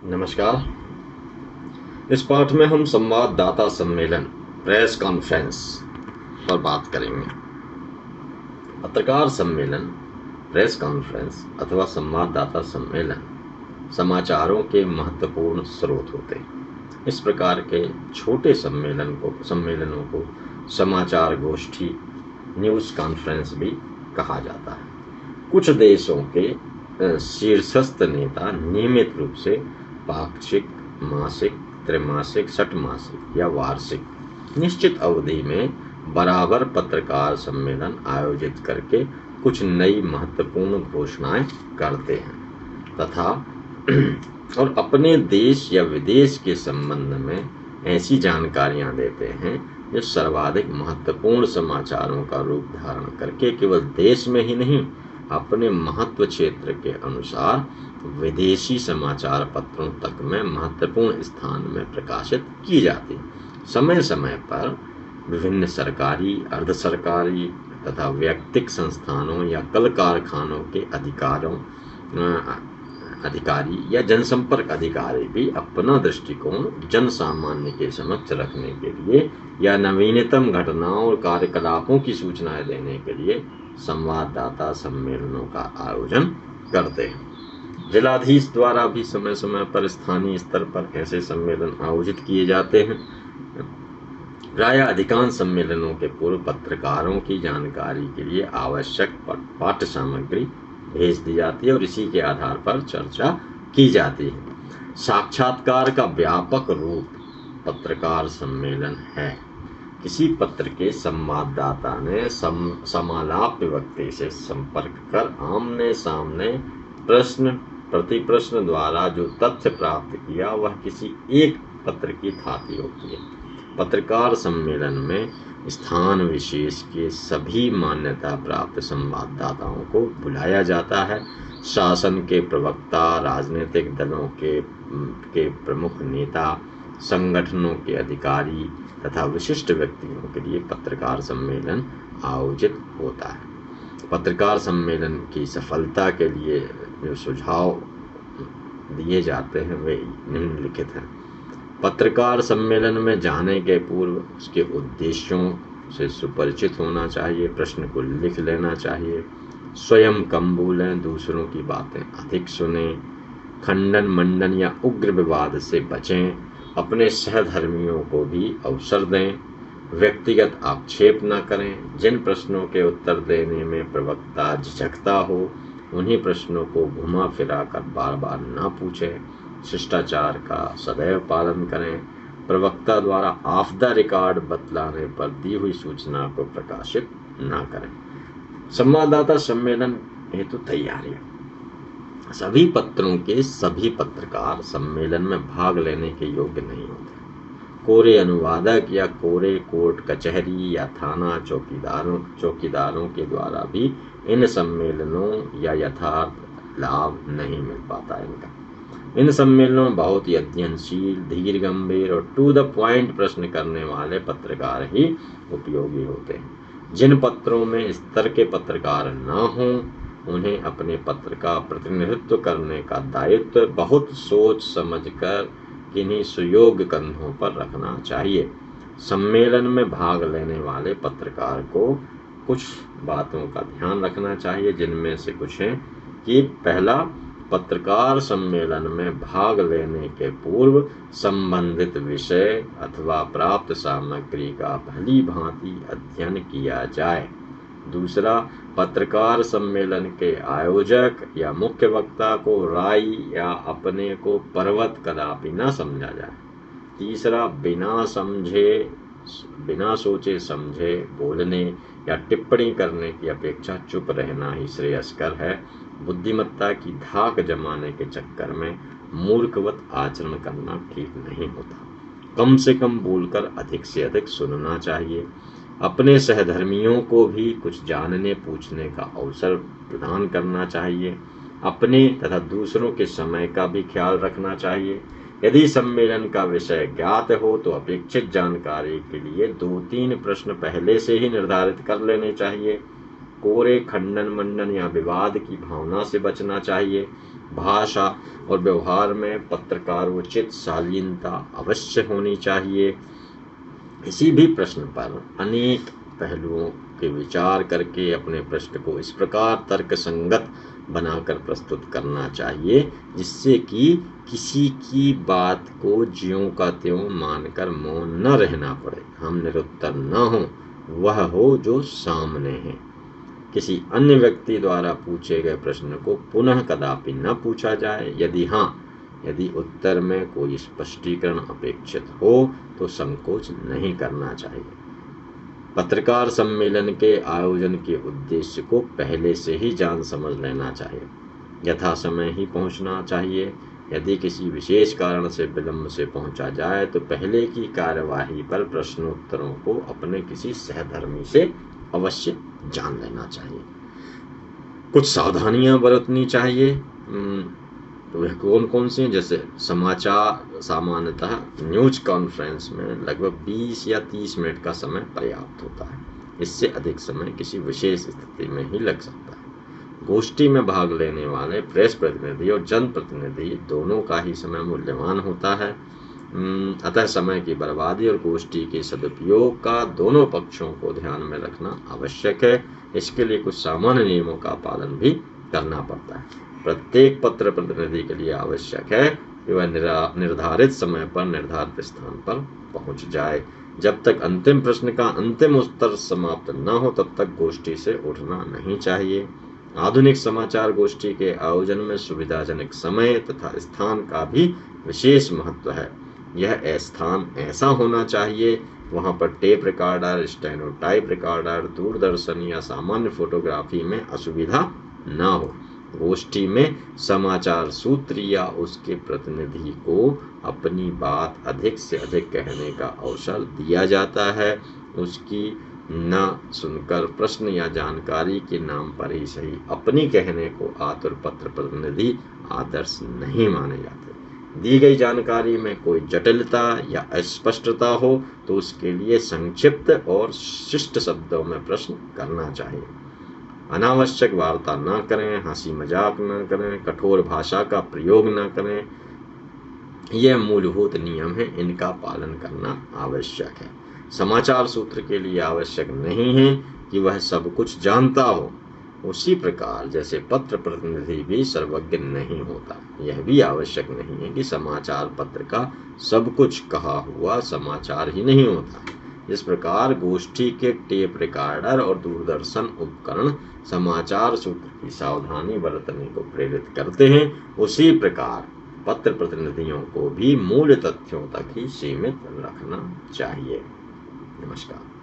नमस्कार। इस पाठ में हम संवाददाता सम्मेलन प्रेस कॉन्फ्रेंस पर बात करेंगे। पत्रकार सम्मेलन, प्रेस कॉन्फ्रेंस अथवा संवाददाता सम्मेलन समाचारों के महत्वपूर्ण स्रोत होते हैं। इस प्रकार के छोटे सम्मेलनों को समाचार गोष्ठी, न्यूज़ कॉन्फ्रेंस भी कहा जाता है। कुछ देशों के शीर्षस्थ नेता नियमित रूप से पाक्षिक, मासिक, त्रैमासिक, षटमासिक या वार्षिक निश्चित अवधि में बराबर पत्रकार सम्मेलन आयोजित करके कुछ नई महत्वपूर्ण घोषणाएं करते हैं तथा और अपने देश या विदेश के संबंध में ऐसी जानकारियां देते हैं जो सर्वाधिक महत्वपूर्ण समाचारों का रूप धारण करके केवल देश में ही नहीं, अपने महत्व क्षेत्र के अनुसार विदेशी समाचार पत्रों तक में महत्वपूर्ण स्थान में प्रकाशित की जाती। समय समय पर विभिन्न सरकारी, अर्ध सरकारी तथा व्यक्तिगत संस्थानों या कल कारखानों के अधिकारी या जनसंपर्क अधिकारी भी अपना दृष्टिकोण जन सामान्य के समक्ष रखने के लिए या नवीनतम घटनाओं और कार्यकलापों की सूचनाएं देने के लिए संवाददाता सम्मेलनों का आयोजन करते हैं। जिलाधीश द्वारा भी समय समय पर स्थानीय स्तर पर ऐसे सम्मेलन आयोजित किए जाते हैं। प्राय अधिकांश सम्मेलनों के पूर्व पत्रकारों की जानकारी के लिए आवश्यक पाठ्य सामग्री भेज दी जाती है और इसी के आधार पर चर्चा की जाती है। साक्षात्कार का व्यापक रूप पत्रकार सम्मेलन है। किसी पत्र के संवाददाता ने समालाप्य व्यक्ति से संपर्क कर आमने सामने प्रश्न प्रतिप्रश्न द्वारा जो तथ्य प्राप्त किया वह किसी एक पत्र की थाती होती है। पत्रकार सम्मेलन में स्थान विशेष के सभी मान्यता प्राप्त संवाददाताओं को बुलाया जाता है। शासन के प्रवक्ता, राजनीतिक दलों के प्रमुख नेता, संगठनों के अधिकारी तथा विशिष्ट व्यक्तियों के लिए पत्रकार सम्मेलन आयोजित होता है। पत्रकार सम्मेलन की सफलता के लिए जो सुझाव दिए जाते हैं वे निम्नलिखित हैं। पत्रकार सम्मेलन में जाने के पूर्व उसके उद्देश्यों से सुपरिचित होना चाहिए। प्रश्न को लिख लेना चाहिए। स्वयं कम बोलें, दूसरों की बातें अधिक सुनें। खंडन मंडन या उग्र विवाद से बचें। अपने सहधर्मियों को भी अवसर दें। व्यक्तिगत आक्षेप न करें। जिन प्रश्नों के उत्तर देने में प्रवक्ता झिझकता हो उन्हीं प्रश्नों को घुमा फिरा कर बार बार न पूछें। शिष्टाचार का सदैव पालन करें। प्रवक्ता द्वारा ऑफ द रिकॉर्ड बतलाने पर दी हुई सूचना को प्रकाशित न करें। संवाददाता सम्मेलन हेतु तैयारियां। सभी पत्रों के सभी पत्रकार सम्मेलन में भाग लेने के योग्य नहीं होते। कोरे अनुवादक या कोरे कोर्ट कचहरी या थाना चौकीदारों के द्वारा भी इन सम्मेलनों या यथार्थ लाभ नहीं मिल पाता इनका। इन सम्मेलनों में बहुत ही अध्ययनशील, धीर गंभीर और टू द पॉइंट प्रश्न करने वाले पत्रकार ही उपयोगी होते हैं। जिन पत्रों में इस तरह के पत्रकार न हों उन्हें अपने पत्र का प्रतिनिधित्व करने का दायित्व बहुत सोच समझकर किन्हीं सुयोग्य कंधों पर रखना चाहिए। सम्मेलन में भाग लेने वाले पत्रकार को कुछ बातों का ध्यान रखना चाहिए, जिनमें से कुछ हैं कि पहला, पत्रकार सम्मेलन में भाग लेने के पूर्व संबंधित विषय अथवा प्राप्त सामग्री का भली भांति अध्ययन किया जाए। दूसरा, पत्रकार सम्मेलन के आयोजक या मुख्य वक्ता को राय या अपने को पर्वत कदापि न समझा जाए। तीसरा, बिना सोचे समझे बोलने या टिप्पणी करने की अपेक्षा चुप रहना ही श्रेयस्कर है। बुद्धिमत्ता की धाक जमाने के चक्कर में मूर्खवत आचरण करना ठीक नहीं होता। कम से कम बोलकर अधिक से अधिक सुनना चाहिए। अपने सहधर्मियों को भी कुछ जानने पूछने का अवसर प्रदान करना चाहिए। अपने तथा दूसरों के समय का भी ख्याल रखना चाहिए। यदि सम्मेलन का विषय ज्ञात हो तो अपेक्षित जानकारी के लिए 2-3 प्रश्न पहले से ही निर्धारित कर लेने चाहिए। कोरे खंडन मंडन या विवाद की भावना से बचना चाहिए। भाषा और व्यवहार में पत्रकारोचित शालीनता अवश्य होनी चाहिए। किसी भी प्रश्न पर अनेक पहलुओं के विचार करके अपने प्रश्न को इस प्रकार तर्कसंगत बनाकर प्रस्तुत करना चाहिए जिससे कि किसी की बात को ज्यों का त्यों मानकर मौन न रहना पड़े। हम निरुत्तर न हो, वह हो जो सामने है। किसी अन्य व्यक्ति द्वारा पूछे गए प्रश्न को पुनः कदापि न पूछा जाए। यदि उत्तर में कोई स्पष्टीकरण अपेक्षित हो तो संकोच नहीं करना चाहिए। पत्रकार सम्मेलन के आयोजन के उद्देश्य को पहले से ही जान समझ लेना चाहिए। यथा समय ही पहुंचना चाहिए। यदि किसी विशेष कारण से विलंब से पहुंचा जाए तो पहले की कार्यवाही पर प्रश्नोत्तरों को अपने किसी सहधर्मी से अवश्य जान लेना चाहिए। कुछ सावधानियां बरतनी चाहिए। तो वह कौन कौन सी हैं? जैसे समाचार सामान्यतः न्यूज कॉन्फ्रेंस में लगभग 20 या 30 मिनट का समय पर्याप्त होता है। इससे अधिक समय किसी विशेष स्थिति में ही लग सकता है। गोष्ठी में भाग लेने वाले प्रेस प्रतिनिधि और जनप्रतिनिधि दोनों का ही समय मूल्यवान होता है। अतः समय की बर्बादी और गोष्ठी के सदुपयोग का दोनों पक्षों को ध्यान में रखना आवश्यक है। इसके लिए कुछ सामान्य नियमों का पालन भी करना पड़ता है। प्रत्येक पत्र प्रतिनिधि के लिए आवश्यक है कि वह निर्धारित समय पर निर्धारित स्थान पर पहुंच जाए। जब तक अंतिम प्रश्न का अंतिम उत्तर समाप्त न हो तब तक गोष्ठी से उठना नहीं चाहिए। आधुनिक समाचार गोष्ठी के आयोजन में सुविधाजनक समय तथा स्थान का भी विशेष महत्व है। यह स्थान ऐसा होना चाहिए वहां पर टेप रिकॉर्डर, स्टेनोटाइप रिकॉर्डर, दूरदर्शन या सामान्य फोटोग्राफी में असुविधा न हो। गोष्ठी में समाचार सूत्र या उसके प्रतिनिधि को अपनी बात अधिक से अधिक कहने का अवसर दिया जाता है। उसकी न सुनकर प्रश्न या जानकारी के नाम पर ही सही अपनी कहने को आतुर पत्र प्रतिनिधि आदर्श नहीं माने जाते। दी गई जानकारी में कोई जटिलता या अस्पष्टता हो तो उसके लिए संक्षिप्त और शिष्ट शब्दों में प्रश्न करना चाहिए। अनावश्यक वार्ता न करें, हंसी मजाक न करें, कठोर भाषा का प्रयोग न करें। यह मूलभूत नियम है, इनका पालन करना आवश्यक है। समाचार सूत्र के लिए आवश्यक नहीं है कि वह सब कुछ जानता हो। उसी प्रकार जैसे पत्र प्रतिनिधि भी सर्वज्ञ नहीं होता, यह भी आवश्यक नहीं है कि समाचार पत्र का सब कुछ कहा हुआ समाचार ही नहीं होता। इस प्रकार गोष्ठी के टेप रिकॉर्डर और दूरदर्शन उपकरण समाचार सूत्र की सावधानी बरतने को प्रेरित करते हैं, उसी प्रकार पत्र प्रतिनिधियों को भी मूल तथ्यों तक ही सीमित रखना चाहिए। नमस्कार।